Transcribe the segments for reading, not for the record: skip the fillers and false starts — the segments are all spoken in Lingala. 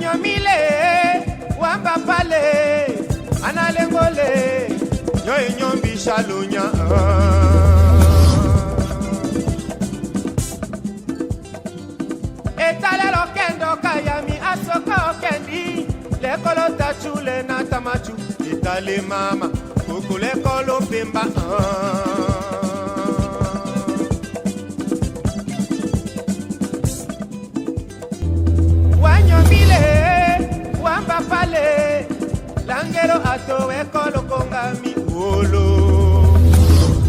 Wanyomile, wamba pale, analengole, nyombi shalunya. Etalelo kendo kayami asoka kendi, lekolo tachule na tamachu, etale mama, kukule kolo pemba. Pale langero ato ekolo konga mi wolo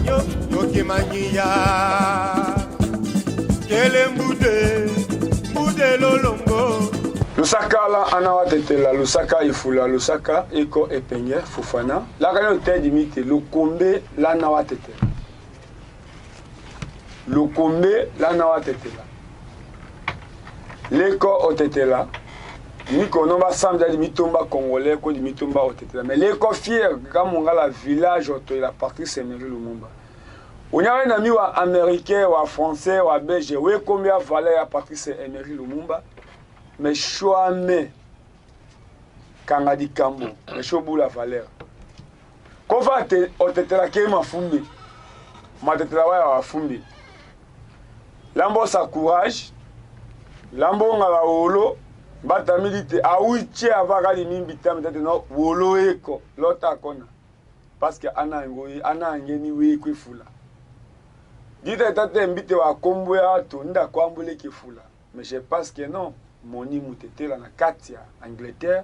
yo kimanyia kele mbude lolongo Lusaka la anawatetela Lusaka ifula Lusaka eko epenye fufana la kanyo tedi mite lukombe la nawatetela lukombe la nawatetela leko otetela Niko non ba samedi di mitomba congolais ko di mitomba otetela mais l'éco fier kamonga la village oto la Patrice Emery Lumumba Onyawe na mi wa américain wa français wa belge we combien valeur ya Patrice Emery Lumumba mais choame kanga di kambo mais chobu la valeur ko va te otetela ke mafumbi matetela wa fumbi lambo sa courage lambo ngala olo Bata milite awiche avaka li mimbita mtete no wolo eko lota kona parce que ana ngeni we kwefula dite tate mbite wa kombo ya to nda kwambule kefula mais je pense que non moni mutetela na katia Angleterre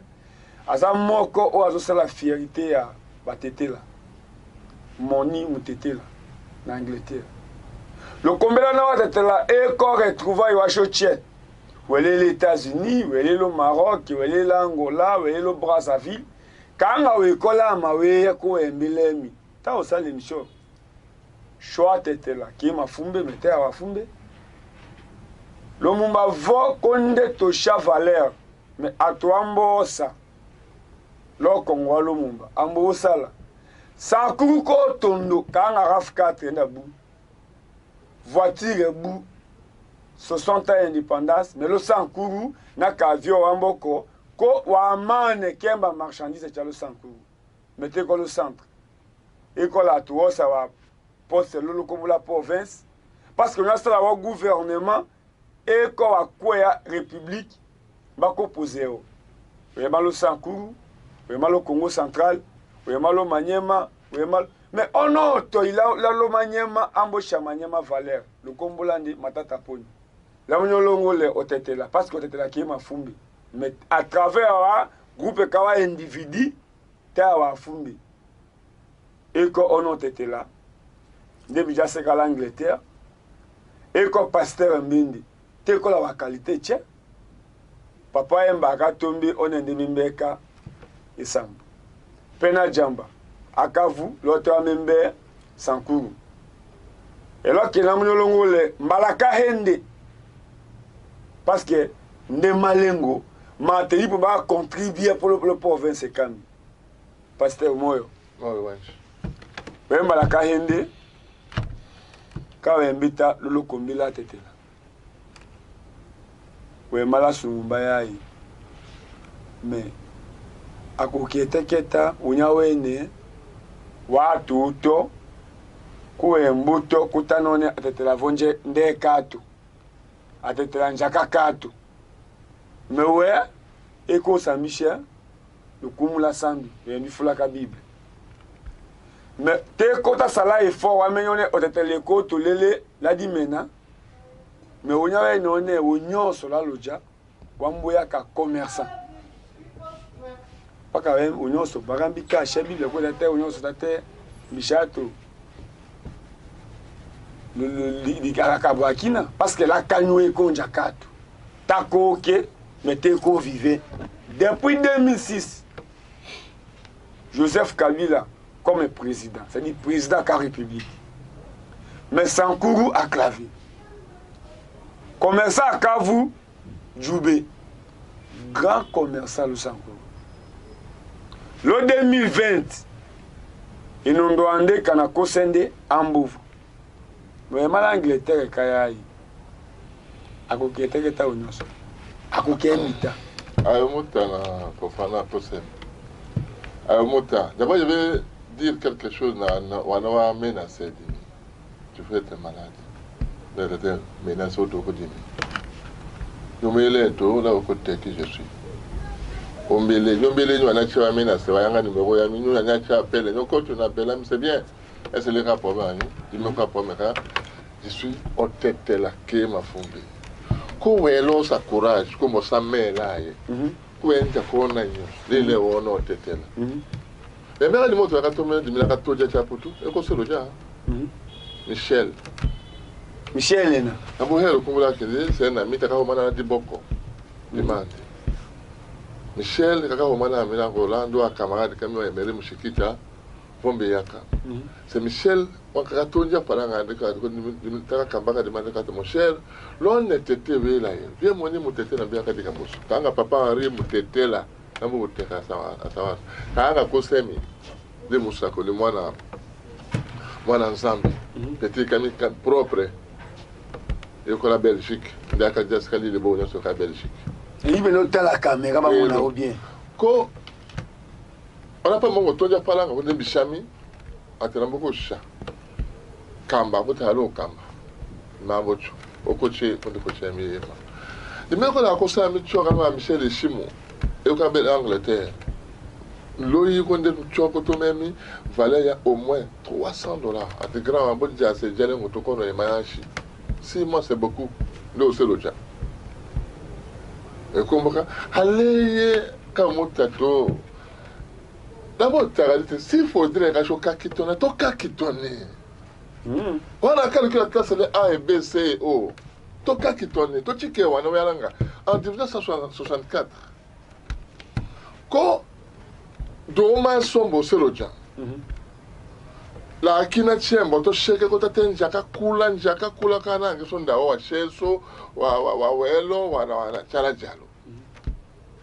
aza moko o azo la fierté ya batetela moni mutetela na Angleterre le kombela na watetela eko retrouvaille wa choche Où est les États-Unis, où est le Maroc, où est l'Angola, où est le Brazzaville. Quand on est là, on est là, on est l'émission. Choix était là, qui m'a fumé, mais t'es à fumbe. Le mumba va qu'on toucha valeur, mais à toi mbosa. Le Congo le mumba, mbosa là. Sans coucou tondo, quand on a raf 4 na bout. Voiture bout. 60 ans d'indépendance, mais le Sankuru n'a qu'à vivre en boko, ko wamane kemba marchandise tcha le Sankuru. Mettez ko le centre. Et ko la tour ça va poste le comme la province parce que nous avons le gouvernement et ko wa kwa république ba ko poser. Vraiment le Sankuru, vraiment le Congo central, vraiment le Maniema, vraiment mais oh non, il a le Maniema ambocha Maniema valeur. Le Kombolandi matata poni. La union longole otetela parce que otetela qui ma fumbi mais à travers un groupe kawa individu ta wa fumbi et ko on otetela depuis déjà c'est l'Angleterre et ko pasteur mbindi te ko la qualité tche papa mbaka tombi on ndimi mbeka isambu pena jamba akavu l'autre membe Sankuru et là que la union longole mbalaka hende parce que les malengo materi pour contribuer pour le province quand pasteur moyo ouais même la kahende quand mbita le kombila tetela we mala sumba yai mais akokieteketa unyawene watu to kuembuto kutanone tetela vonje ndekatu atetela njaka katu mewe eko sa Michel le kumula sambi et ni fula ka bible mais te kota sala effort wa menyone otetele ko to lele la di mena mais onya we none onyo so la loja wa mboya ka commerçant paka we onyo so bagambika che bible ko tete onyo so tete bichato parce que la canoë konjakato tako ok mais teko vivait depuis 2006 Joseph Kabila comme président c'est-à-dire président de la République mais Sankuru a clavé commerçant à Kavu Djoubé grand commerçant le Sankuru le 2020 ils n'ont demandé qu'à na kosende Ambouvu mais mal Angleterre kayai akokete keta onyoso akokemita Ayomota, pour faire un peu ça. Ayomota, d'abord, je vais dire quelque chose. Wanawa menacé. Tu peux être malade. D'être menacé au dos de lui. Je me lève tout là au côté que je suis. Ombele, nous on a tué menacé. Wayanga numéro yami, nous on a tué appelé. Donc quand on appelle, c'est bien. Est-ce que les rapports vont? Je me crois pas, mais je suis au tête de la quai ma fondée. Quand elle a sa courage, comme sa mère là, quand elle a fait un año, elle est au tête là. Mais mère du monde, elle a tombé de la carte de Chaputu, et qu'on se le dit. Michel. Michel est là. La mujer, comme vous l'avez dit, c'est un ami qui a été dit beaucoup. Demande. Michel, qui a été dit Rolando, un camarade qui a été dit Mouchikita, Vombeyaka. C'est Michel, qui a été dit Michel, l'on était là. Viens mon nom était dans bien de Gambos. Quand papa Henri était là, quand vous êtes à savoir. Quand vous êtes de Moussako, le moine ensemble, petit camion propre. Et la Belgique, il y a des gens qui sont sur la Belgique. Il y a la caméra, on a bien. Quand on n'a pas mon retour, il y a pas là, on est bichami, on a beaucoup de chats. Kamba, vous êtes allé au Kamba. Ma voiture, au côté, on est côté ami. Et même quand on a commencé à Michel et Chimon, et au Cabel Angleterre, l'eau qu'on a tout même, valait au moins $300. À des grands, on peut dire, c'est déjà un autocollant et mayachi. 6 mois, c'est beaucoup. Là, c'est le déjà. Et comme ça, allez, comme tato. D'abord, s'il faudrait que je kakitone, tu kakitone. On a calculé que c'est les A et B, C et O. Tu kakitone, tu chique, on a en 1964. Quand Doma Sombo, c'est le déjà. La akina chembo to sheke ko tate njaka kula kana ngeso ndawo wa sheso wa welo wa chala jalo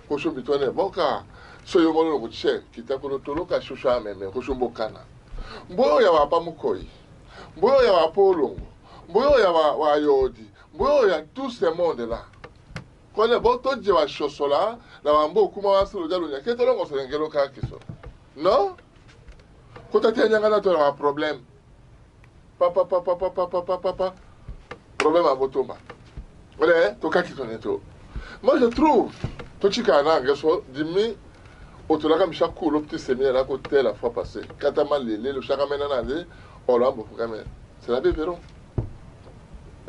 ko so bitone boka so yo molo ko che kitako tolo ka shusha meme ko so mbokana mboyo ya wa pamukoi mboyo ya wa polongo mboyo ya wa yodi mboyo ya tout ce monde là ko le bo to je wa shosola na wa mbo kuma wa solo jalo nya ketolo ko so ngelo ka kiso non. Quand tu as un problème, papa, problème à Botomba. Voilà, tu as quitté tout. Moi, je trouve, tu as un peu de autour de chaque coup, le petit séminaire à côté la fois passée. Quand tu as mal le chaque année, on l'a beaucoup quand même. C'est la Bévéron.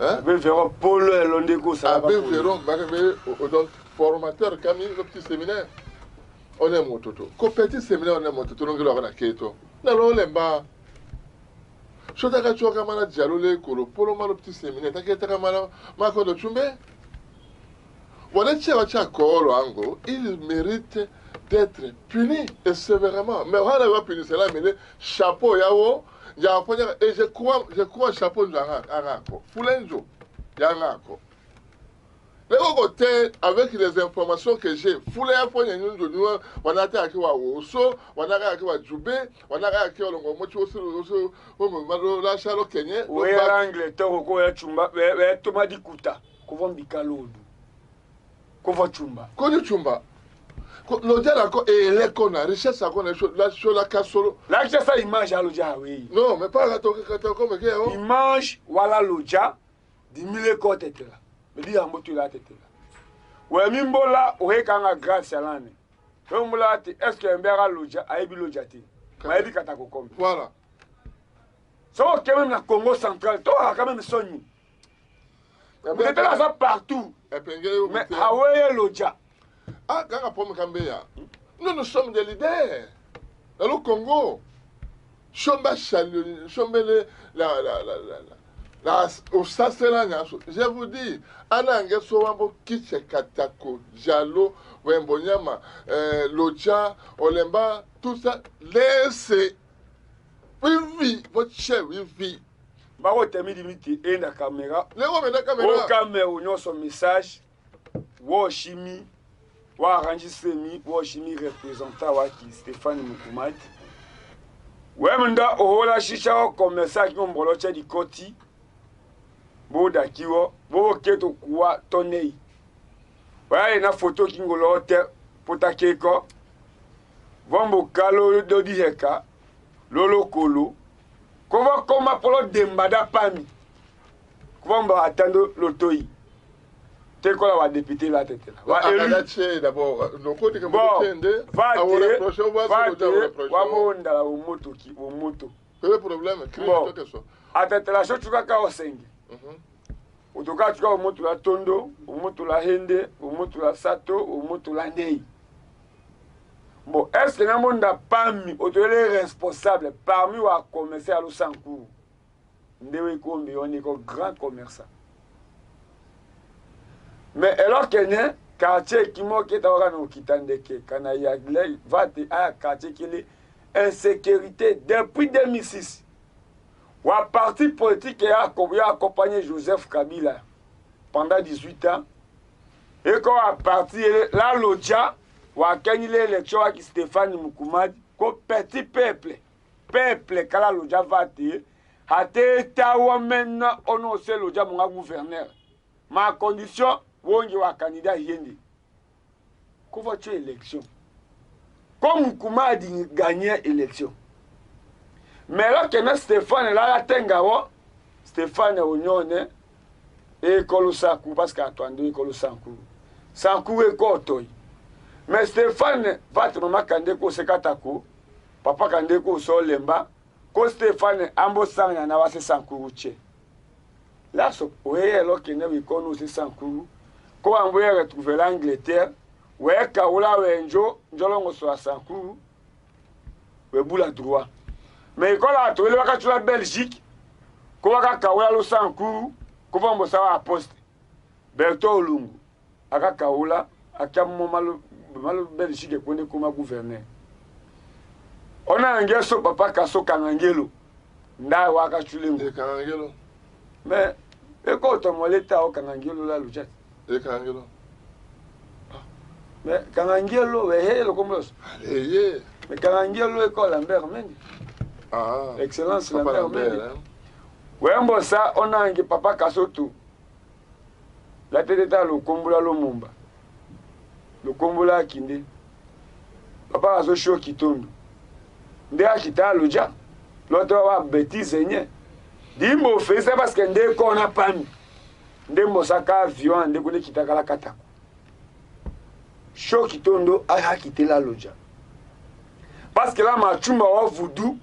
Hein? Bévéron, Paul Londego, ça va. Bévéron, donc, formateur, Camille, le petit séminaire. On est mon toto. Quand petit séminaire, on est mon toto, on est mon toto. Non, lemba. Je t'ai dit que tu as dialogué pour le petit séminaire. Tu as dit que tu as chumbe. Voilà, tu as il mérite d'être puni et sévèrement. Mais on va punir cela, mais chapeau, yao, et je crois chapeau de l'Arako. Foulenjo, Yarako. Avec les informations que j'ai, Foulé a fait une réunion, on a été à Osso, on a été à Djoubé, on a été à Longomochi, on a été à Kenya. Oui, l'anglais, tu as chumba, tu m'as dit Kuta, comment Bikalo, comment chumba. Comment chumba? Le dia d'accord et l'école, la richesse, la chose, la cassolo. La richesse, il mange à l'odia, oui. Non, mais pas la toque, comme il mange, voilà l'odia, 10 000 côtes étaient là. Mais dis à moi, tu l'as été là. Ouais, Mimbola, ouais, quand on a grâce à l'année. Est-ce qu'il y a un béra l'odia, a ébi l'odia té. Ma ébi katako comme. Voilà. Ça va quand même la Congo centrale, toi, quand même, Sony. Vous êtes là, ça partout. Mais ah ouais, l'odia. Ah, quand on a Kambeya, nous sommes des leaders. Dans le Congo, Chomba Chalou, Chombele, je vous dis, Anange Sowambo Kiche Katako, Jalo, Wembonyama, Loja, Olemba, tout ça, laissez. Oui, votre chef, oui. Baro temi limiti et la caméra. Les hommes de la caméra. Au caméra, on a son message. Wa chimie, wa arrangé wa chimie représentant wa qui Stéphane Mukumat. Ouais, menda ohola shisha comme message qu'on boloche di koti. Boda kiwo, bo keto kuwa tonei. Voilà une photo qui nous l'a fait pour ta keko. Vombo kalo dodi heka. Lolo kolo. Comment comment pour le dembada pami. Comment attendre l'autoï. T'es quoi la député là tête là. Va élu d'abord. Donc côté que vous entendez. Va reprocher wa monda la moto ki o moto. Le problème c'est que ça. Atete la cho tuka ka osenge. Utoka tuka o moto la tondo, o moto la hende, o moto la sato, o moto la ndei. Bon, est-ce que nous avons parmi les responsables, parmi les commerçants à l'Osankou, nous sommes des grands commerçants. Mais alors que nous avons quartier qui m'a quitté au Kitandeke, quand il y a un quartier qui est insécurité depuis 2006. Un parti politique qui a accompagné Joseph Kabila pendant 18 ans. Et quand un parti là, l'Odja, wakani l'élection avec Stéphane Mukumadi, ko petit peuple kala l'Odja va te, hate tawa maintenant on ose l'Odja mon gouverneur. Ma condition, wongi wa candidat yende. Ko va tuer élection. Comme Mukumadi gagnait l'élection. Mais là que Stéphane là la tengawo, Stéphane Onyone et Kolosaku parce qu'attendait Kolosaku. Sanku et Kotoy. Mais Stéphane va te nommer Kandeko Sekatako, papa Kandeko Solemba, ko Stéphane ambo sanga na wase Sankuru che. Là so ouais alors que nous connaissons Sankuru, ko envoyer retrouver l'Angleterre, ouais kaola wenjo, njolongo so Sankuru, we bula droit. Mais quand la trouvé la Belgique, ko waka kaola lo Sankuru, ko va mbosa wa poste. Berto Lungu, aka kaola akamu malo Belgique est comme gouverneur. On a un gars so papa kaso Kangangelo. Nda waka chulengo. Kangangelo. Mais et quand on l'état au Kangangelo là le jet. Et Kangangelo. Mais Kangangelo le comme l'os. Allez. Mais Kangangelo est quoi Lambert Mendy. Ah. Excellence Lambert Mendy. Ouais bon ça on a un papa kaso tout. La tête est le Kombola Lumumba. Le Kombola Kinde. Papa a zo show kitondo. Nde akita loja. L'autre wa bêtise nye. Dimbo fait ça parce que nde ko na pami. Nde mosaka avion nde ko ne kitaka la katako. Show kitondo a kité la loja. Parce que là machumba wa voodoo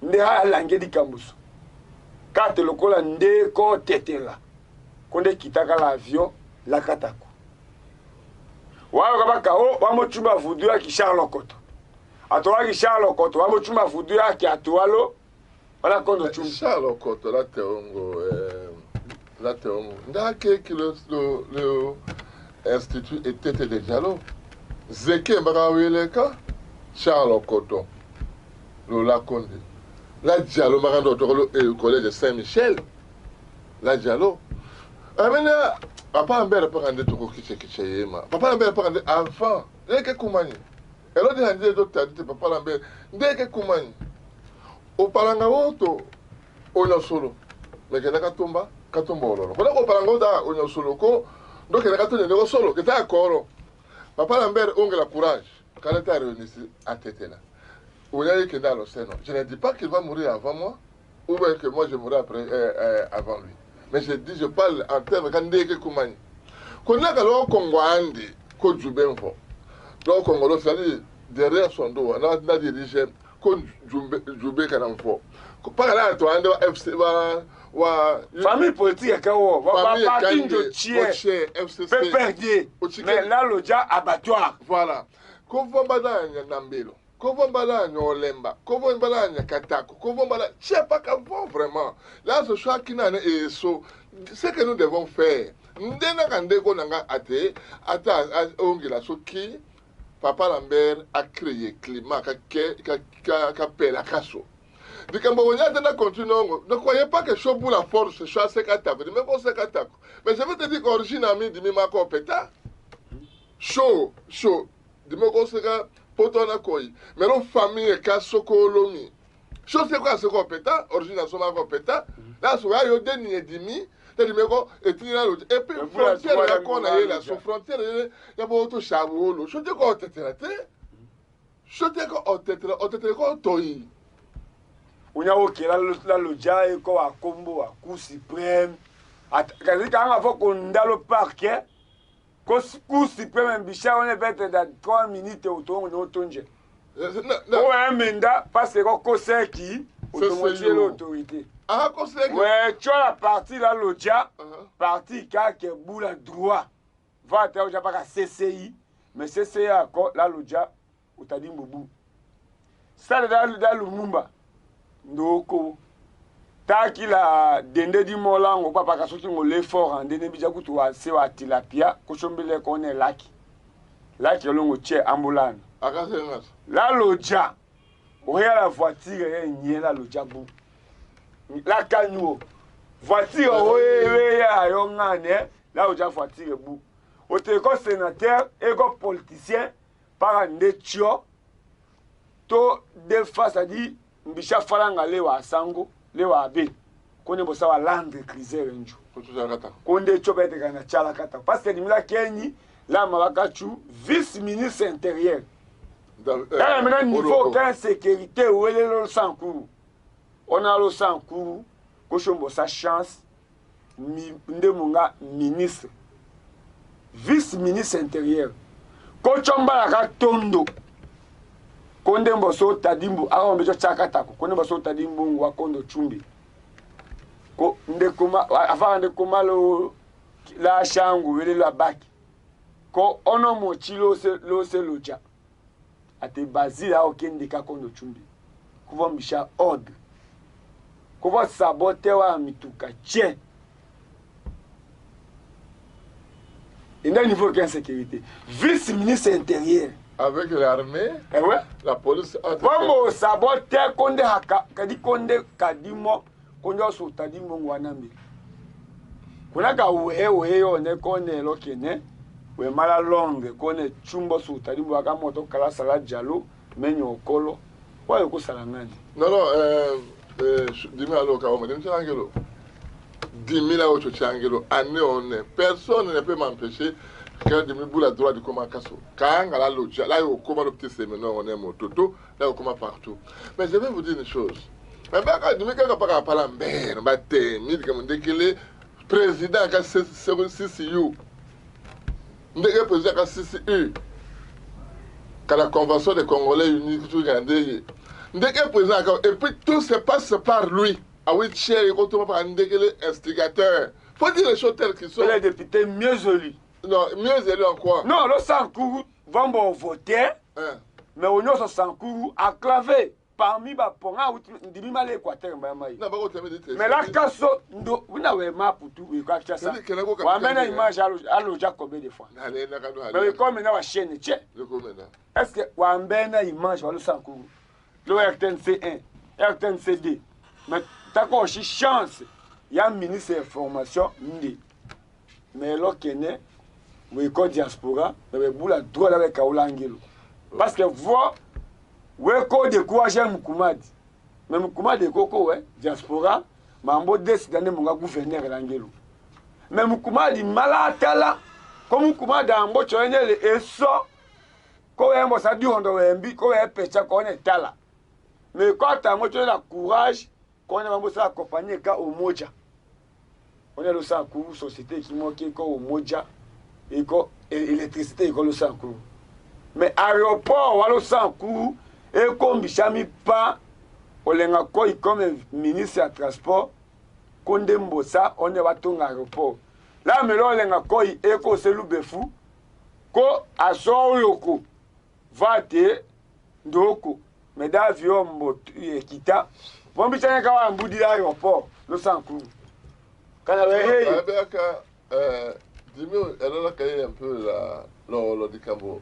nde ha langue di kambuso. Kate lokola nde ko tetela. Konde kitaka la avion la katako. Wa kabaka o wa mochumba voodoo ya ki Charles Okoto. Atoa ki Charles Okoto wa mochumba voodoo ya ki atualo. Wala kondo chumba Charles Okoto la teongo ndake ki le institut était déjà là. Zeke Baraweleka Charles Okoto le Lakonde. La Diallo marando le collège de Saint-Michel. La Diallo. Amena papa ambere pakande toko kiche yema. Papa ambere pakande enfant. Ndeke kumani. Elo di hande do tadite papa ambere. Ndeke kumani. O palanga woto onyo solo. Meke na katumba ololo. Kona ko palanga da onyo solo ko donc na katonye nego solo. Kita akoro. Papa ambere onge la courage. Quand tu as réuni à Tétela. Vous voyez que dans l'océan. Je ne dis pas qu'il va mourir avant moi ou bien que moi je mourrai avant lui. Mais je dis, je parle en termes de Koumani. Quand on a le Congo Andi, qu'on joue bien fort. Donc, on va faire derrière son dos, on a dirigé, qu'on joue bien fort. Par là, tu as un FC, famille politique, parti de tiers, peut perdre. Mais là, le dia abattoir. Voilà. Quand on va dans Nambelo. Comment balanya Olemba, comment balanya Katako, comment balanya, je sais pas qu'avant vraiment. Là, ce choix qui n'a et so, ce que nous devons faire. Ndena kandeko nanga ate, ata ongela so qui, Papa Lambert a créé climat qu'a pelle à casso. Du Cambodge, on continue. Ne croyez pas que je pour la force, je suis à 50 mais bon 50. Mais je veux te dire qu'origine ami de Mima Kopeta, chaud, de me conseiller. Potona koi mais nos famille ka sokolomi chose quoi ce compétent original soma compétent là so ya yo deni edimi c'est mais ko et puis frontière la ko na yela so frontière ya bo to shabolo so te ko tetela te so te ko tetela ko toyi unya okela la loja e ko akombo a Cour suprême kazi kanga fo ko ndalo parquet ko Cour suprême bisha on est peut-être dans 3 minutes auto no tonje ko emenda parce que ko seki automobiliser l'autorité. Ah, conseil. Ouais, tu as la partie là, l'Odia, partie qui a boule droit. Va te dire pas CCI, mais CCI encore là l'Odia, ou t'as dit boubou. Ça dans Lumumba, ndoko. Ta qui la dende di molango papa ka soki ngole fort en dende bija kutu wa se wa tilapia ko chombele ko ne laki. Laki longo tie ambulan. Akase ngas. Là l'Odia. Oya la voiture est niée là le diabou. La canyo. Voiture oya yo ngane là o ja voiture bou. O te ko sénateur et ko politicien par ndetio to de face a dit mbisha falanga le wa sango le wa be. Kone bosa wa land crisé renju. Ko tu zakata. Konde chobete kana chala kata. Parce que dimila Kenyi la mabakachu vice-ministre intérieur. Maintenant, niveau qu'un sécurité, où est le Sankourou? On a le Sankourou, Kochombo sa chance, Ndemunga ministre, vice-ministre intérieur. Kochomba la tondo, Kondembo so tadimbo, alors on veut tchakatako, Kondembo so tadimbo wakondo chumbi. Ko ndekuma, avant ndekuma la changu, wele la baki. Ko ono mochilo se loja. Ate basile a aucun des cas qu'on a chumbi. Comment Michel ordre. Comment saboter wa mituka tien. Il y a un niveau d'insécurité. Vice-ministre intérieur. Avec l'armée, ouais. La police. Comment saboter konde haka, kadi konde kadimo, konde osutadimo wanambi. Kuna ka wewe one konde lokene. We mala longue kone chumbo sutari bwaka moto kala sala jalo menyo okolo wa yoko sala ngani non dimi alo ka o medem changelo dimi la o changelo ane on personne ne peut m'empêcher que dimi boula droit de comment kaso kanga la loja là yo comment le petit séminaire on est mototo là yo comment partout mais je vais vous dire une chose mais ba dimi ka pas parler mbere ba te mi comme ndekele président ka CCU ndeke président ka CCU ka la convention des Congolais unis tout gandé ndeke président ka et puis tout se passe par lui ah oui cher et quand on parle ndeke l'instigateur faut dire les choses telles qu'elles sont les députés mieux élus non mieux élus en quoi non le Sankourou va voter mais on a Sankourou acclavé parmi ba ponga ndimi mal Équateur mbamai mais la kaso ndo una we map tout we kwa chasa wa mena image alo Jacob des fois mais comme na wa chaîne tche est-ce que wa mbena image wa le Sankourou le RTNC1 RTNC2 mais tako chi chance ya ministre information ndi mais lo kene we ko diaspora mais bula droit avec kaulangelo parce que voix weko décourager Mukumadi mais Mukumadi koko ouais diaspora mambo décide de monga gouverneur langelo mais Mukumadi malatala comme Mukumadi ambo choene le eso ko embo sa di hondo wembi ko e pecha ko ne tala mais quand ta moto la courage ko ne mambo sa accompagner ka umoja on est le Sankourou société qui moque ko umoja et ko électricité ko le Sankourou mais aéroport walo Sankourou et comme Bichami pas, on l'a comme ministre à transport, Kondembosa, on est à ton aéroport. Là, mais là, on l'a et qu'on se loue fou, qu'on a son yoko, va te, doko, mais d'avion, kita, bon, Bichami a un bout d'aéroport, le Sankourou. Quand on a dis-moi, elle a caillé un peu la Dicambo.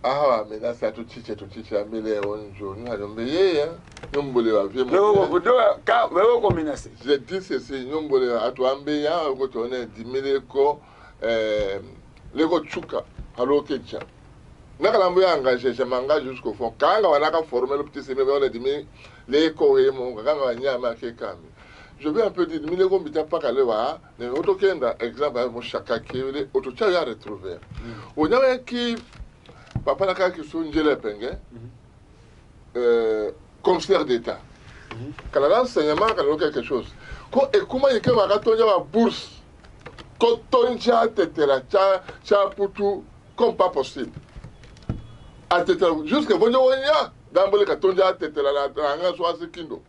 Ah, mais là, c'est tout chiche, mais on nous a demandé, hein, nous voulons avoir. Je dis ceci, nous voulons avoir un peu, on est 10 000 les Chuka, à l'Okecha. Nous avons engagé, je m'engage jusqu'au fond. Quand on a formé le petit séminaire, on a dit, les Coréens, on a marqué Kami. je vais un peu dire, mais les gars, ils pas qu'à voir, mais auto qui est exemple, mon chaka qui est auto qui a retrouvé. On a un qui, papa n'a qu'à qui sont gelés pengue, commissaire d'État. Quand on a l'enseignement, quand on a quelque chose. Et comment il y a une bourse, quand on a tetela, tcha pour tout, comme pas possible. À tetela, jusqu'à vous dire, dans le cas, on a tetela, la choisi kindo.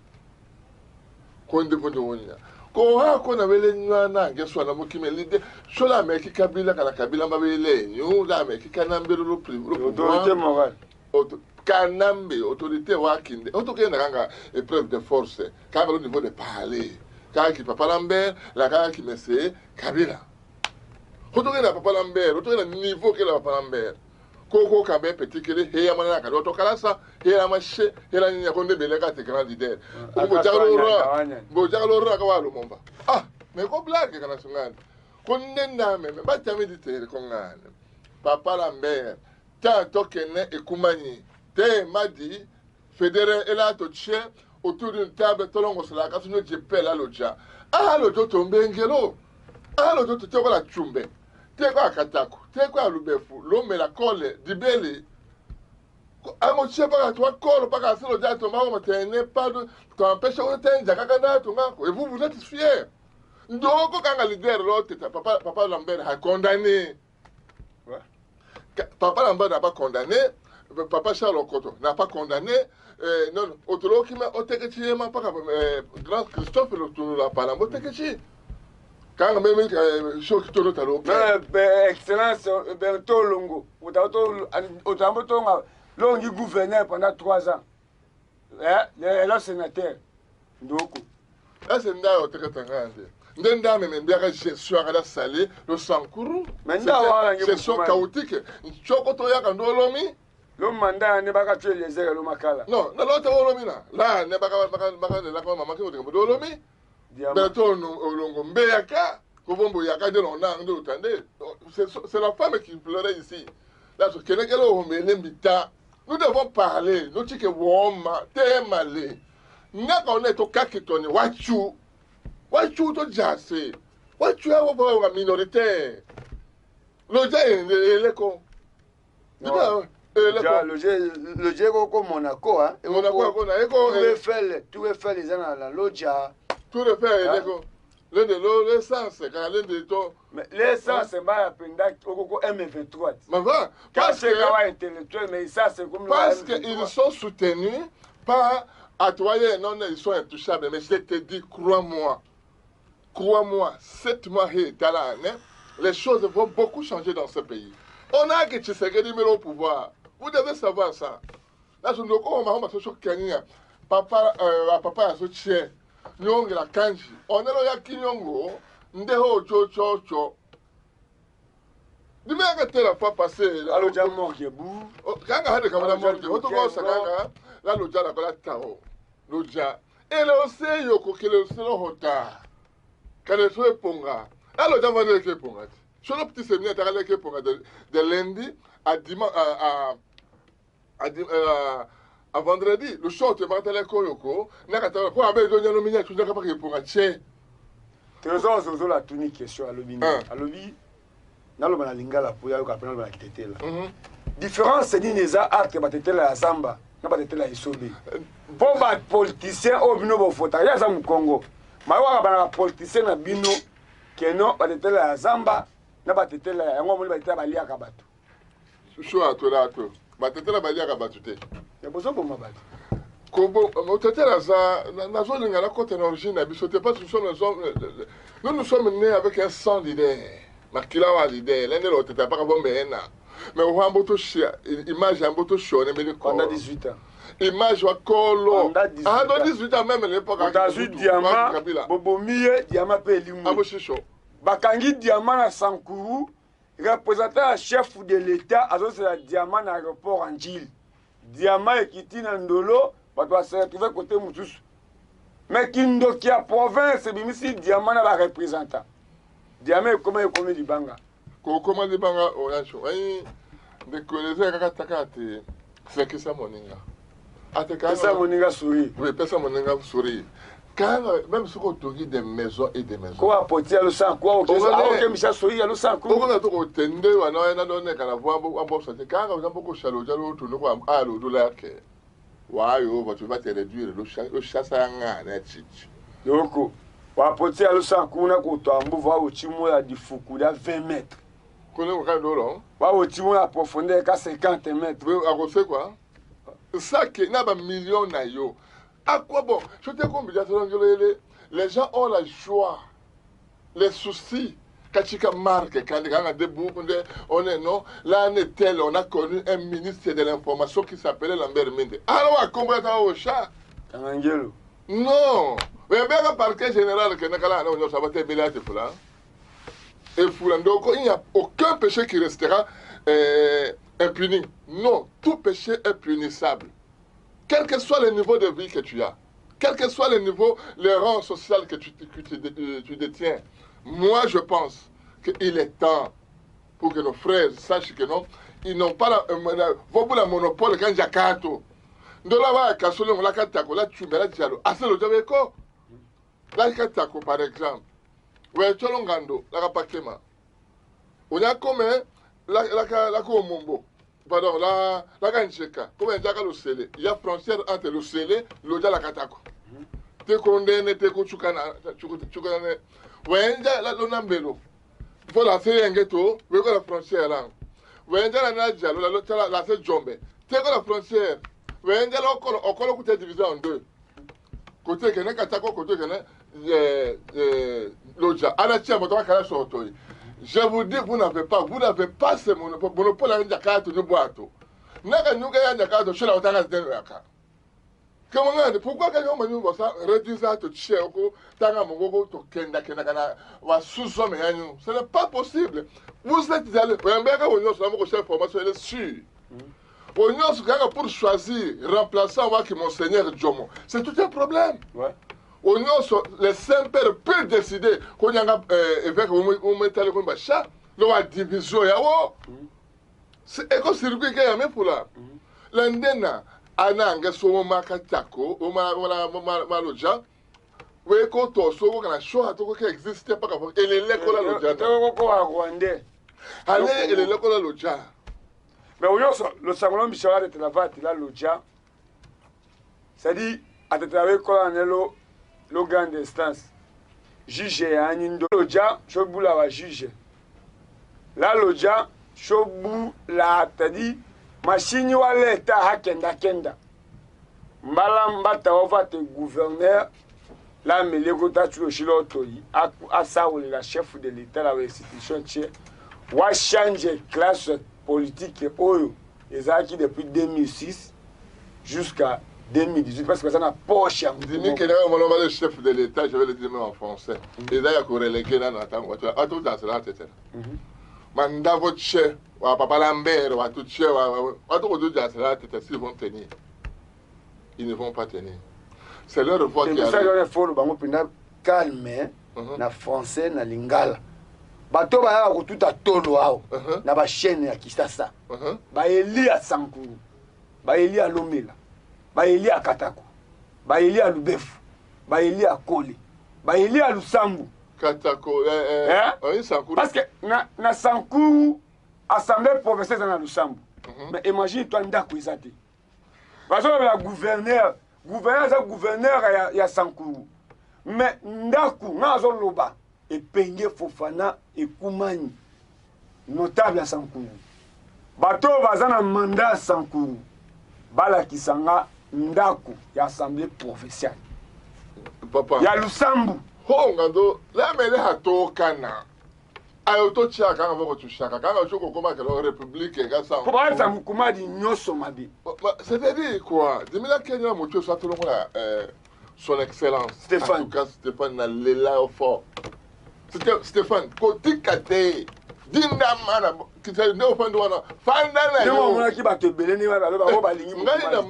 Konde bonde wonya ko ha ko na wele nwana ngeso na mukime lide so la meki kabila kala kabila mabele nyu la meki kanambe lo autorité morale kanambe autorité wakinde auto kenda kanga épreuve de force kanga au niveau de parler kanga ki papa Lambert la kanga ki messe kabila auto kenda papa Lambert auto kenda niveau que la papa Lambert koko kabe petit kele heya mana ka doto kalasa heya mashe heya nya konde belega te grand leader bo jalo ra ka walo momba me ko blague kana sungana konde ndame me ba tami di tere ko ngana papa Lambert ta tokene ekumani te madi fédéré ela to chien autour d'une table tolongo sala ka sunyo jepela loja lojo tombengelo lojo to toko la chumbe Teko akatako, teko alubefu, l'homme la colle, dibeli. Amoche pas toi colle, pas casser le diable, ma maman pas de t'empêcher de tenir, jakakana, et vous êtes fiers. Donc quand le leader l'autre, papa Lambert a condamné. Papa Lambert n'a pas condamné, papa Charles Okoto n'a pas condamné. Non, autour qui m'a otékechi, pas grand Christophe le la parole, otékechi. Quand même, Excellence Berto Longo, Longi gouverneur pendant 3 ans. Le sénateur. Donc, là, c'est un Ndenda même bien gestion à la salée, le sankourou. Gestion chaotique. Chokoto ya kandolomi. Le mandat n'est pas tuer les airs, le makala. Non, l'autre olomina. Là, n'est pas la maman qui est olomie. C'est la femme qui pleurait ici. Nous devons parler. Nous disons que woma, t'es malé. N'a qu'on est au cas qui tourne. Wachu to jasse. Wachu a une minorité. Le jeu est l'écho. Le jeu comme Monaco, hein. Monaco, tu veux faire les gens la loggia. Tout le fait, l'un de l'essence, quand l'un de toi. Mais l'essence, c'est pas au M23. Mais va, parce que intellectuel, mais ça, c'est comme parce qu'ils sont soutenus par Atoye, non, ils sont intouchables. Mais je te dis, crois-moi, 7 mois et les choses vont beaucoup changer dans ce pays. On a que Tshisekedi met au pouvoir. Vous devez savoir ça. Là, je ne sais pas, papa a soutien. Nyonge la kanji onelo ya kinyongo ndeho cho dime ka tela fa passer alo jammo ke bu kanga hade kamera morte oto ko sakanga la loja la kola tao loja ele oseyo ko kele oselo hota kale so eponga alo jammo ne ke ponga sur le petit séminaire ta ke ponga de lundi à dimanche à vendredi, le short est parti à l'école. Quoi, avec le nominé, tu n'as pas pour un tchè. Trésor, c'est la tunique question à l'obini. À l'obi, dans le lingala pour y aller après la quitté là. Différence, c'est d'une acte, batté la Zamba, n'a pas été la isobé. Bon, bah, politicien, au bino, bon, faut tailler ça, mon Congo. Mawa, bah, politicien, na bino, qui non, batté la Zamba, n'a pas été la, on va battre la Lia Kabatou. Choua, toi là, toi. Batté la Lia Kabatou. Il y a besoin pour ma batte. Kobo, la zone de la côte en origine, nous sommes nés avec un sang d'idées. Makila l'idée, l'un de l'autre, t'as pas bon mais on a un beau chien, image un beau chien, on a 18 ans. Image wa kolo. Ah, dans 18 ans même l'époque. On a 18 diamants, bobo miye, diamant pe limu. Aboshicho. Bakangi diamant na Sankuru, représentant chef de l'État, alors c'est la diamant à l'aéroport en Gilles. Diamant et Kitina Ndolo, on doit se retrouver côté Moutous. Mais Kindo qui a province, c'est bien ici, Diamant n'a pas représentant. Diamant est comme du Banga. Comment du Banga, on a choisi de connaître Kakatakate. C'est que ça, mon inga. C'est ça, mon inga sourit. Oui, c'est ça, mon inga sourit. Car même si on autorise des maisons et des maisons. Quoi apporter le sang quoi OK Michel Soyi le sang quoi. On a tout tendé on a donné quand la voix en bosse car on a beaucoup chalo jalo tout nous quoi à l'eau dollar que wayo tu vas te réduire le chasse à un chichi. Yoko wa apporter le sang kuna ko to ambu va au chimo ya difuku ya 20 mètres. Connais au cas d'eau va au chimo la profondeur qu'à 50 mètres. À cause quoi? Ça qui n'a pas million na yo. À quoi bon? Je te combien les gens ont la joie, les soucis. Quand tu marques, quand on a debout, on est non, là on est tel, on a connu un ministre de l'information qui s'appelait Lambert Mende. Alors à combien de au chat? Non, mais bien le parquet général que nous avons été belé là. Et donc il n'y a aucun péché qui restera impuni. Non, tout péché est punissable. Quel que soit le niveau de vie que tu as, quel que soit le niveau, le rang social que tu détiens, moi je pense qu'il est temps pour que nos frères sachent que non, ils n'ont pas la monopole quand il y a kato. Dans la kasolo la katako la tumela dialo. Assez le jabeko. La katako par exemple. Ouais cholongando la kapakema. On a comme la komombo. Pardon, la gancheka. Comme un jaga le scellé. Il y a frontière entre le scellé, le la katako. Te condamné, te kuchukana, chukana. Wenja la lonambelo. Pour la faire un ghetto, vous avez la frontière là. Wenja la nadja, la se jombe. Te la frontière. Wenja la okolo côté divisé en deux. Côté que katako, côté que l'oja. Anatia moto kala sortoi. Je vous dis, vous n'avez pas ce monopole. Monopole à Ndjakato, nous boitons. Naga Nuga Ndjakato, chez la Otanga Zenwaka. Comment pourquoi quand on m'a ça réduit ça tout cher, Tanga Mongogo, to Kenda Kenagana, va sous-homme et nous. Ce n'est pas possible. Vous êtes allé, on a une formation, elle est sûre. On a pour choisir, remplaçant qui Monseigneur Djomo. C'est tout un problème. Ouais. Les Saint-Pères peuvent décider qu'on y a un évêque ou métal comme ça, la division. C'est un circuit qui est pour là. L'Indéna, Ananga, Soma Katako, ou Maloja, oui, quand on sort, on a choix qui n'existait pas. Et les l'école à l'Oja. Allez, et les l'école à l'Oja. Mais oui, le Samuel Michel de la Vate, là, l'Oja, c'est-à-dire, à travers le le grand instance juge ya nindo loja chobu la wa juge la loja chobu la tadi machine wa leta hakenda mbala mbata ovate gouverneur la melego tatu chilo toyi asa ou la chef de l'état la institution tche wa changer classe politique oyo ezaki depuis 2006 jusqu'à 2018, parce que ça n'a pas changé. Dis-moi que là, le chef de l'État, je vais le dire même en français. Et là, il y a qu'on relégué là dans la table. À tout ça, c'est là, c'est là. Manda votre chef, ou Papa Lambert, ou à tout chef, ou à tout ça, c'est là, s'ils vont tenir. Ils ne vont pas tenir. C'est leur voix qui arrive. C'est ça, il faut le calme, na français, na lingala. Bato ba ya tout à tolo ao na ba chaîne ya Kinshasa. Ba eli a Sankuru. Ba eli a Lomela. Baeli à Katako, Baeli à Lubefu, Baeli à Kole, Baeli à Lusambu. Katako, oui, Sankuru. Parce que na Sankuru, assemblée provinciale dans Lusambu. Mais imagine-toi Ndako Izate. Parce que la gouverneur il y a Sankuru. Mais Ndako, Nazo Loba, et Penge Fofana et Koumani, notable à Sankuru. Bato Bazana mandat à Sankuru. Bala Kisanga. Ndako ya assemblée provinciale. Papa. Ya Lusambu. Oh ngando, la mele hatokana. Ayo to chia kanga voko tushaka. Kanga choko koma que la République est gasa. Pour aller à Mukumadi nyoso mabi. C'est-à-dire quoi? Dimila Kenya moto soit tout le son excellence. Stéphane. En tout cas, Stéphane na lela au fort. Stéphane, côté kate. Dinda mana qui t'a né au fond de wana. Fanda na yo. Non, on qui va te belé ni ba ba lingi. Ngai na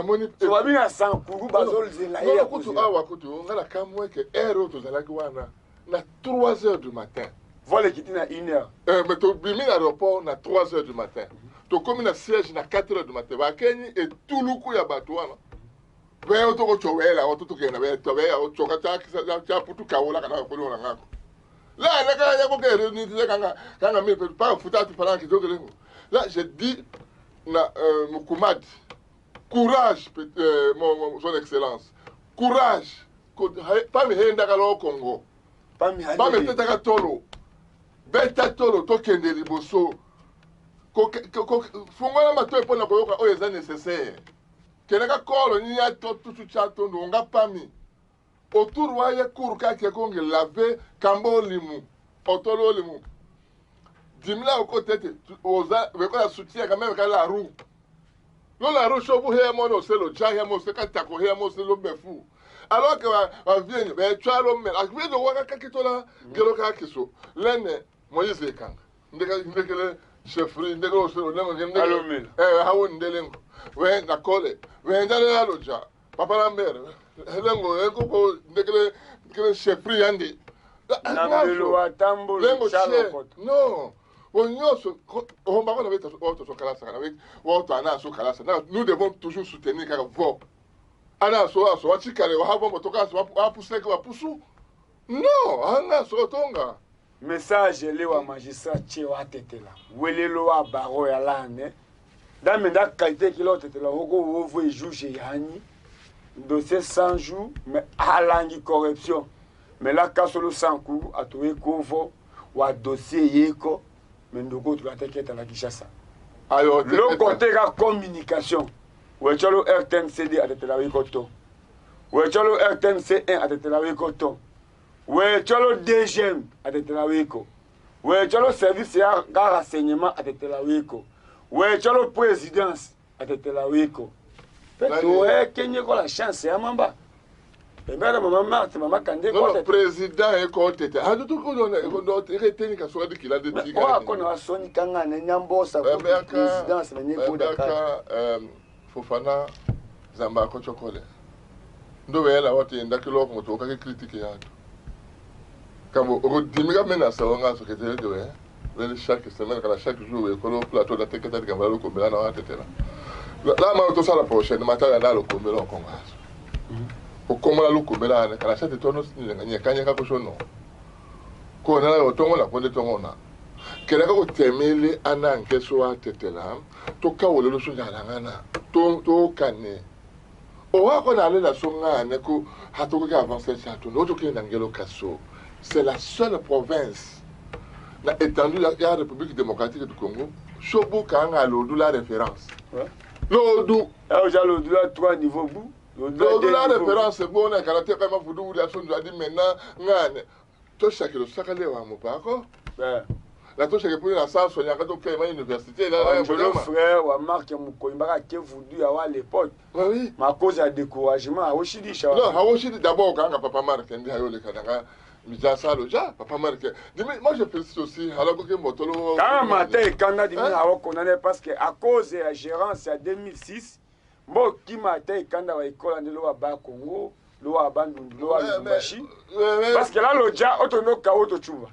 moni. So ba bien Sankuru bazol zela ya. Kutu awa kutu ngala kamwe que héros to zalaki wana na 3h du matin. Vol qui na 1h. Mais to bimi l'aéroport na 3h du matin. To komi na siège na 4h du matin. Ba Kenya et tout luku ya bato wana. we otoko chowela otutukena we tobe ochoka cha putu kaola kana ko na ngako là la ya ko ke ni kanga mi pas futa tu parlant ki zogele là je dis na Mukumadi courage son excellence courage pas mi henda kalo Congo pas mi teta tolo beta tolo to kende liboso ko fungola mato epona ko yoka o eza nécessaire kenaka kolo ni ya to tutu chato ndonga pami autour wa ye kurka ke ko ngi lave kambo limu otolo limu dimla ko tete oza we ko la soutien quand même la roue non la roue chobu he mo no selo ja he mo se ka tako he mo se lo befu alors que va vient be chalo me a vient de waka kakitola gelo ka kiso lene Moïse kanga ndekele chefri ndekele selo ndekele hawo ndelengo we na kole we ndale la loja papa la mère lengo eko ko ndekele chefri yandi na mbelo wa tambo chalo non nous devons toujours soutenir car voix. Non, message le wa magistrat chewa tetela. Welelo wa baro ya lane. Da menda qualité ki lo tetela oko wo juge yani. Dossier 100 jours mais alangi corruption. Mais là kasolo sanku atowe kovo wa dossier yeko. Mais nous avons la Kinshasa. Alors, le côté de la communication, où est le RTNCD à Tetelawi Koto, où est le RTNC1 à Tetelawi Koto, où est le DGM à Tetelawi Koto, où est le service de renseignement à Tetelawi Koto, où est le présidence à Tetelawi Koto. Où est la chance à Mamba? Le président est côté. Ah, tout le monde est que soit qu'il a des tigres. Fofana Zamba Kochokole. Nous la haute indakilo moto ka critiquer ya. Comme au dimiga mena salonga secrétaire de chaque semaine chaque jour ko le plateau de tête de Gambalo ko mela na tête là. Là ma to sala prochaine matin là le ko mela ko ngaso. Comme la loupe, mais là, quand la chatte est tournée, il y a quelque chose. Quand on a autant la pointe de ton nom, quel est le thème anan que soit tétela, tout cas où le chose à la gana, tout cané. Au revoir qu'on allait la songa, neko, hatoka avancer ça, tout notre qui est angelo casso. C'est la seule province n'a étendu la République démocratique du Congo. Chobo Kanga l'Odou la référence. L'Odou. Alors j'ai l'Odou à 3 niveaux bout. La référence c'est bon, quand on a fait vous la sonde a dit maintenant, tout chaque le sacré wa mon pako. La touche que pour la salle sonia quand on fait l'université là, le frère wa Marc Mukoimbara qui voulu à l'époque. Oui. Ma cause à découragement à Oshidi Shawa. Non, à Oshidi d'abord quand papa Marc ndi ayo le kananga. Mijasa loja, papa Marc. Moi je félicite aussi alors que Motolo. Quand matin quand a dit à connaît parce que à cause de la gérance à 2006 Mo qui m'a été quand dans l'école de l'eau à bas Congo, l'eau à Bandundu, l'eau à Lubumbashi. Parce que là, le dia, autono kao to chuva.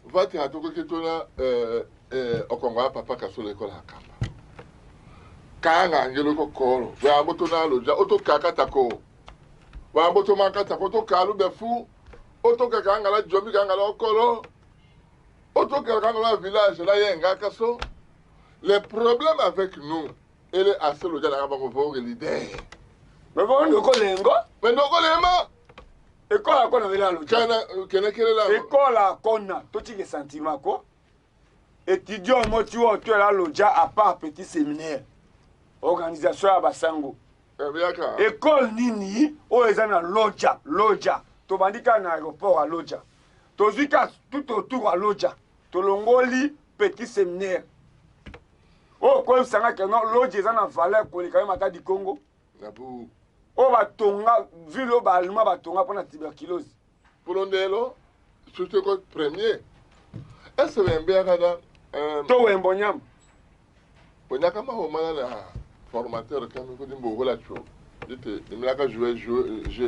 Va te atoko que tu as au Congo, papa qui a sur l'école à Kamba. Kanga, ngelo ko koro. Va moto na lo dia, auto kaka tako. Va moto manka tako to kalu befu. Auto kanga la jobi kanga la okolo. Auto kanga la village là yenga kaso. Les problèmes avec nous. Elle est assez le diable avant de voir l'idée. Mais vous ne connaissez pas. Mais nous connaissons. École à quoi on est là le diable. Quel est là? École à quoi on a tout les sentiments quoi. Étudiant moi tu es là le diable à part petit séminaire. Organisation à Basango. École nini au ezana Lodja. To bandika na aéroport à Lodja. To zika tout autour à Lodja. To longoli petit séminaire. Oh, comme ça, l'autre est en valeur pour les Kamata du Congo. Oh, Batonga, vu le Balma, Batonga pour la tuberculose. Pour l'ondelo, surtout le premier. Est-ce que vous avez un Toi, un bon yam. Vous avez un formateur qui a dit que jouer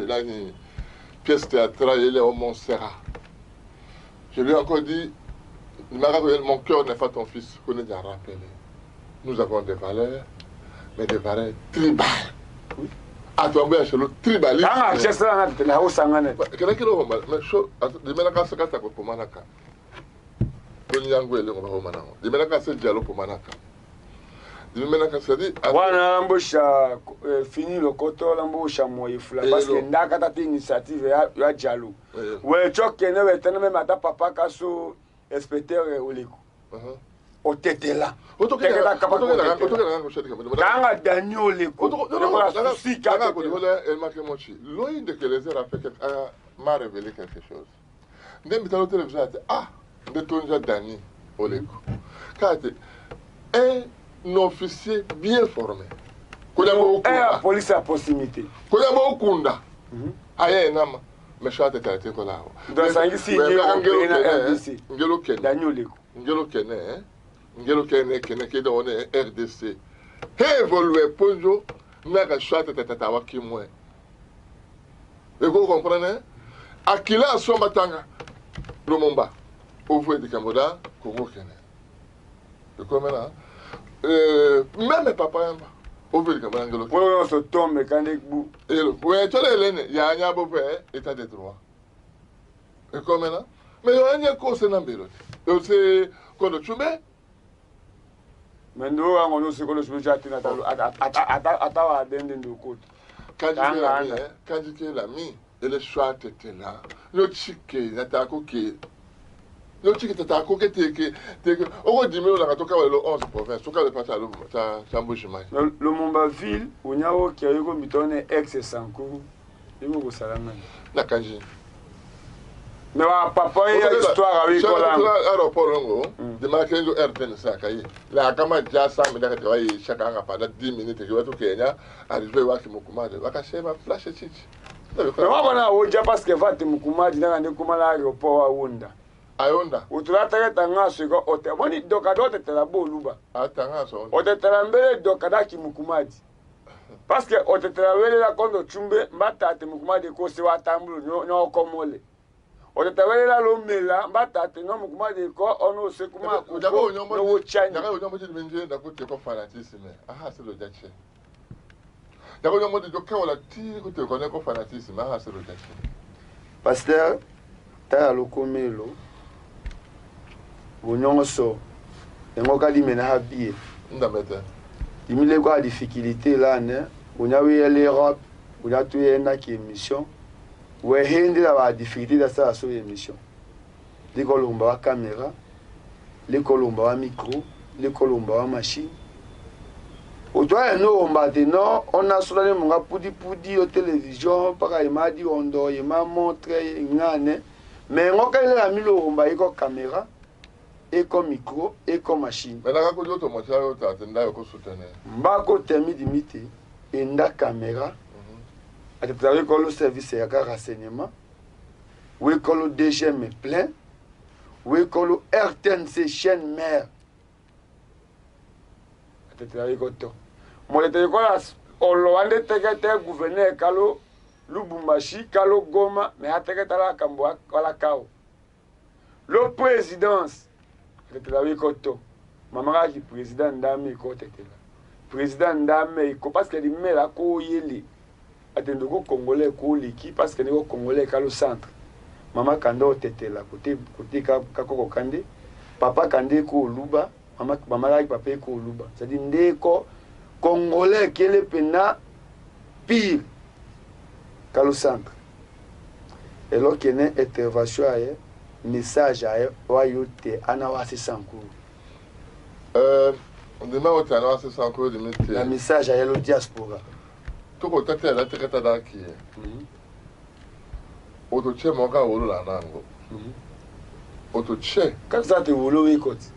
là une pièce théâtrale, il est au Montserrat. Je lui ai encore dit, mon cœur n'est pas ton fils, qu'on est déjà rappelé. Nous avons des valeurs, mais des valeurs tribales. Oui. atuambia shelo tribaliste anga chesa na tena usangane kana kilo homa sho dimela ka sakata ko pomanaka to nyango ele ngoma homa nango dimela ka se dialo pomanaka dimela ka se di wana mbosha fini lokoto lambosha moye fula parce que ndaka ta initiative ya dialo we chokene we tena me mata papa kaso inspecteur oliko otetela otokela kanga daniole ko kanga ko le el makemochi loin de que les a fait m'a révélé quelque chose ndem bitalo télévision ah de tonja dani oleko kate un officier bien formé la police à proximité koya bo kunda aye nama meshate tete ko lawo dans sangisi ngelo ken daniole ko ngelo kene ke do ne RDC he évolué ponjo meka shate tata wakimwe et vous comprenez akila somba tanga Lumumba ouvre di Camboda Congo kene et comme là même papa yamba ouvre di Camboda ngelo on se tombe quand les bou et ouais tu les lene ya nya bo état de droit et comme là mais on y a cause na mbelo c'est quand tu mets mendo wango no sikolo sibujati na talo atawa dende ndokoti kanjike la mi ele shwate tena no chike natako ke no chike tatako ke teke oko dimelo na katoka le 11 province toka le pata lo ta chambushima le Momba ville unyawo ki ayiko mitone ex Sankuru imo kusalanga na kanji mais wa papa ya histoire avec kola aéroport ngo de makengo RTN sakayi la kama jasa midaka te wayi shaka nga pada 10 minutes ke watu Kenya arrivé waki mukumade wakashema flash chichi mais wa bana oja parce que vate mukumade na ngande kumala aéroport wa wonda ayonda utulata tanga siko ote boni doka dote tela boluba atanga so ote tela mbele doka daki mukumade parce que ote tela wele la kondo chumbe mbata ate mukumade ko se wa tambulu no komole otetawela lomela batate no mukumade ko ono se kuma ko no wochanya daga onyo moti menje da ko te ko fanatisme aha se lo jache daga onyo moti doka wala ti ko te ko ne ko fanatisme aha se lo jache pasteur ta lokomelo bonyo so ngo kali mena habie ndamete imile kwa difficulté là ne onyawe l'Europe onatuye na ki émission we hindi la difficulté de ça sur émission les colomba wa caméra les colomba wa micro les colomba wa machine otoa no ombate no on a sur les monga pudi au télévision para imadi ondo ima montre ngane mais ngoka ile la milo omba iko caméra et comme micro et comme machine mais la ko joto mo cha yo ta tenda ko soutenir mbako temi dimité et nda caméra atetawe kolo service ya renseignement we kolo DG me plein we kolo RTNC chaîne mère atetawe koto molete kola olowande tekete gouverneur kalo Lubumbashi kalo Goma mais ateketa la kambo wala kao le présidence atetawe koto mamaka ki président ndame ko tetela président ndame ko parce que li mela ko yeli atendo ko congolais ko liki parce que ne ko congolais ka le centre mama kando tetela côté ka koko kande papa kande ko luba mama la papa ko luba c'est dire ndeko congolais qui est pena pire ka le centre et là qu'il y a une intervention aye message aye wa yote ana wasi Sankuru on demande au tano wasi Sankuru de mettre la message aye le diaspora toko tete la teketa daki otoche monga wolo la nango otoche quand ça te wolo we koti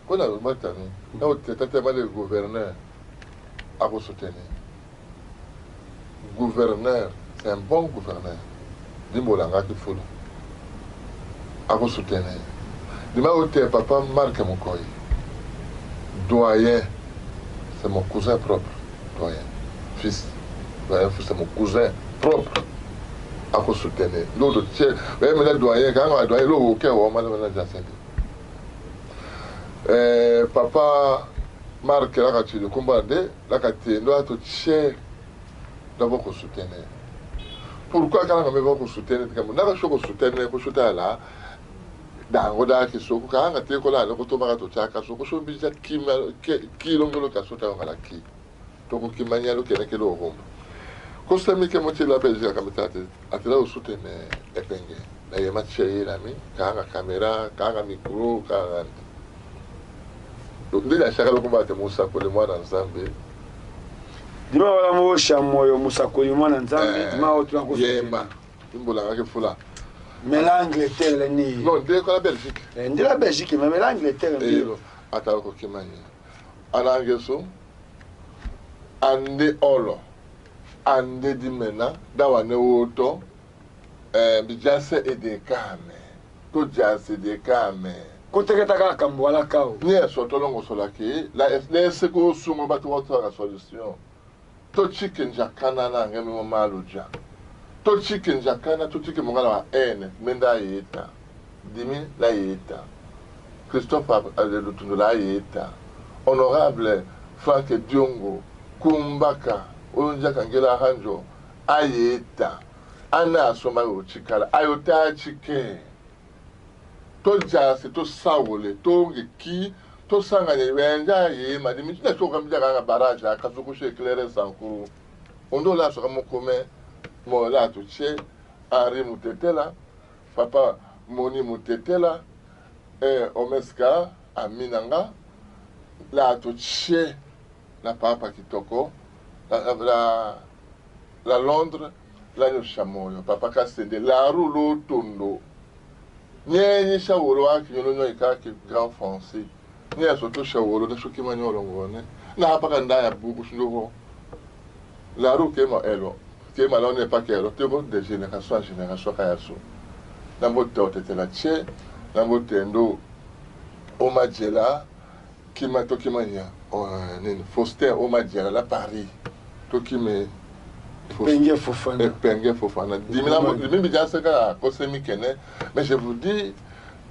kona lo matani na otete ma le gouverneur a ko soutenir gouverneur c'est un bon gouverneur dimbola ngaki fulu a ko soutenir dima ote papa Marc Mokoyi doyen c'est mon cousin propre doyen fils c'est mon cousin propre à cause soutenir l'autre tiers mais le doyen quand on doyen l'autre aucun on m'a papa Marc là quand tu le combattais là quand tu dois te tiers d'abord qu'on soutenait. Pourquoi quand on va soutenir, on a chose qu'on soutenir, qu'on soutient là, dans le cas qui sont quand on a été là, le retour à tout ça, quand on a besoin qui l'on veut le soutenir à la qui, donc qui manie le qui est le rond. Quand c'est mis que moi tu la Belgique comme ça, à te là au soutenir épinglé. Là il y a match là mais quand la caméra, quand le micro, quand donc déjà chaque fois qu'on va te montrer pour le mois dans Zambie. Dima wala mo shamoyo musakoli mwana nzambe dima otu ako yema imbola ngake fula mais l'Angleterre ni non de ko la Belgique ndi la Belgique mais l'Angleterre ndi ata ko kimanye anange so ande olo ande dimena dawane woto bijase edekame to jase edekame koteketa ka kambo wala kao ni soto longo solaki la est ko sumo batu wota la solution to chicken jakana na ngemi mo maluja to chicken jakana to chicken mongala wa ene menda yeta dimi la yeta Christophe Lutundo la yeta honorable Frank Diongo Kumbaka onja kangela hanjo ayeta ana soma yo chikala ayota chike to jase to sawole to ngiki to sangane wenja ye madimi tuna soka mjaga baraja akazukushe éclairer sankuru ondo la soka mokome mo la tuche ari mutetela papa moni mutetela omeska aminanga la tuche la papa kitoko la Londres la yo chamoyo papa kasende la roulo tondo nyenyi shawolo akinyolo nyo ikaki grand français ni asoto shawolo na shoki manyolo ngone na hapa kanda ya buku shindoko la roue kema elo kema la ne pas kelo tebo de génération en génération kayaso na moto tetela che na motendo o majela kima to kimanya nini Foster o majela la Paris to kime Penge Fofana. Penge Fofana. Dimi Bijanseka Kosemi Kene. Mais je vous dis,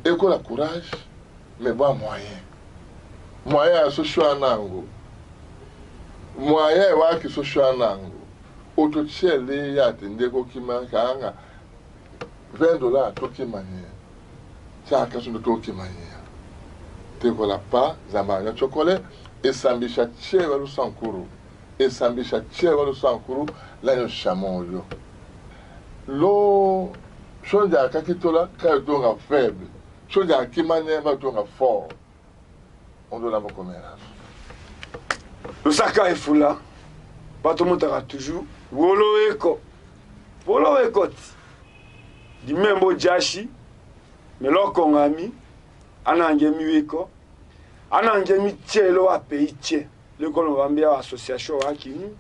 éco la courage, mais bon moyen. Moyen à ce choix nango. Moyen à qui ce choix nango. Auto tchele ya tendeko kima kanga. $20 toki manye. Ça a caché de toki manye. Te voilà pas, zamanya chocolat, et sambisha tchele lu sankuru. Et sambisha tchele lu sankuru. La yo chamon yo. Lo chonja kakitola ka donga faible. Chonja kimane va donga fort. On doit la commémorer. Le saka est fou là. Bato motaka toujours. Wolo eko. Wolo eko. Di membo jashi. Meloko ngami. Anange miweko. Anange mi tchelo a pays tche. Le kolon vambia association wakini.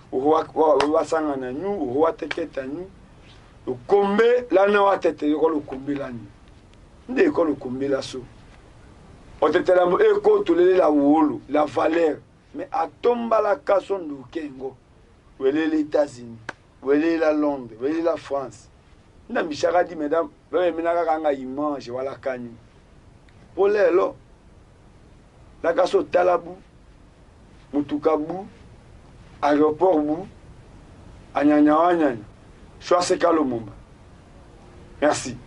Wasangana nyu wateketa nyu ukombe lana watete ko lukombe lani nde ko lukombe la so otetela eko tulele la wolo la valeur mais atomba la kaso ndukengo wele les États-Unis wele la Londres wele la France nda mishaka di mesdames bebe minaka kanga image wala kanyu polelo la kaso talabu mutukabu aéroport bu anyanya wanyanya Choisez Kalomumba. Merci.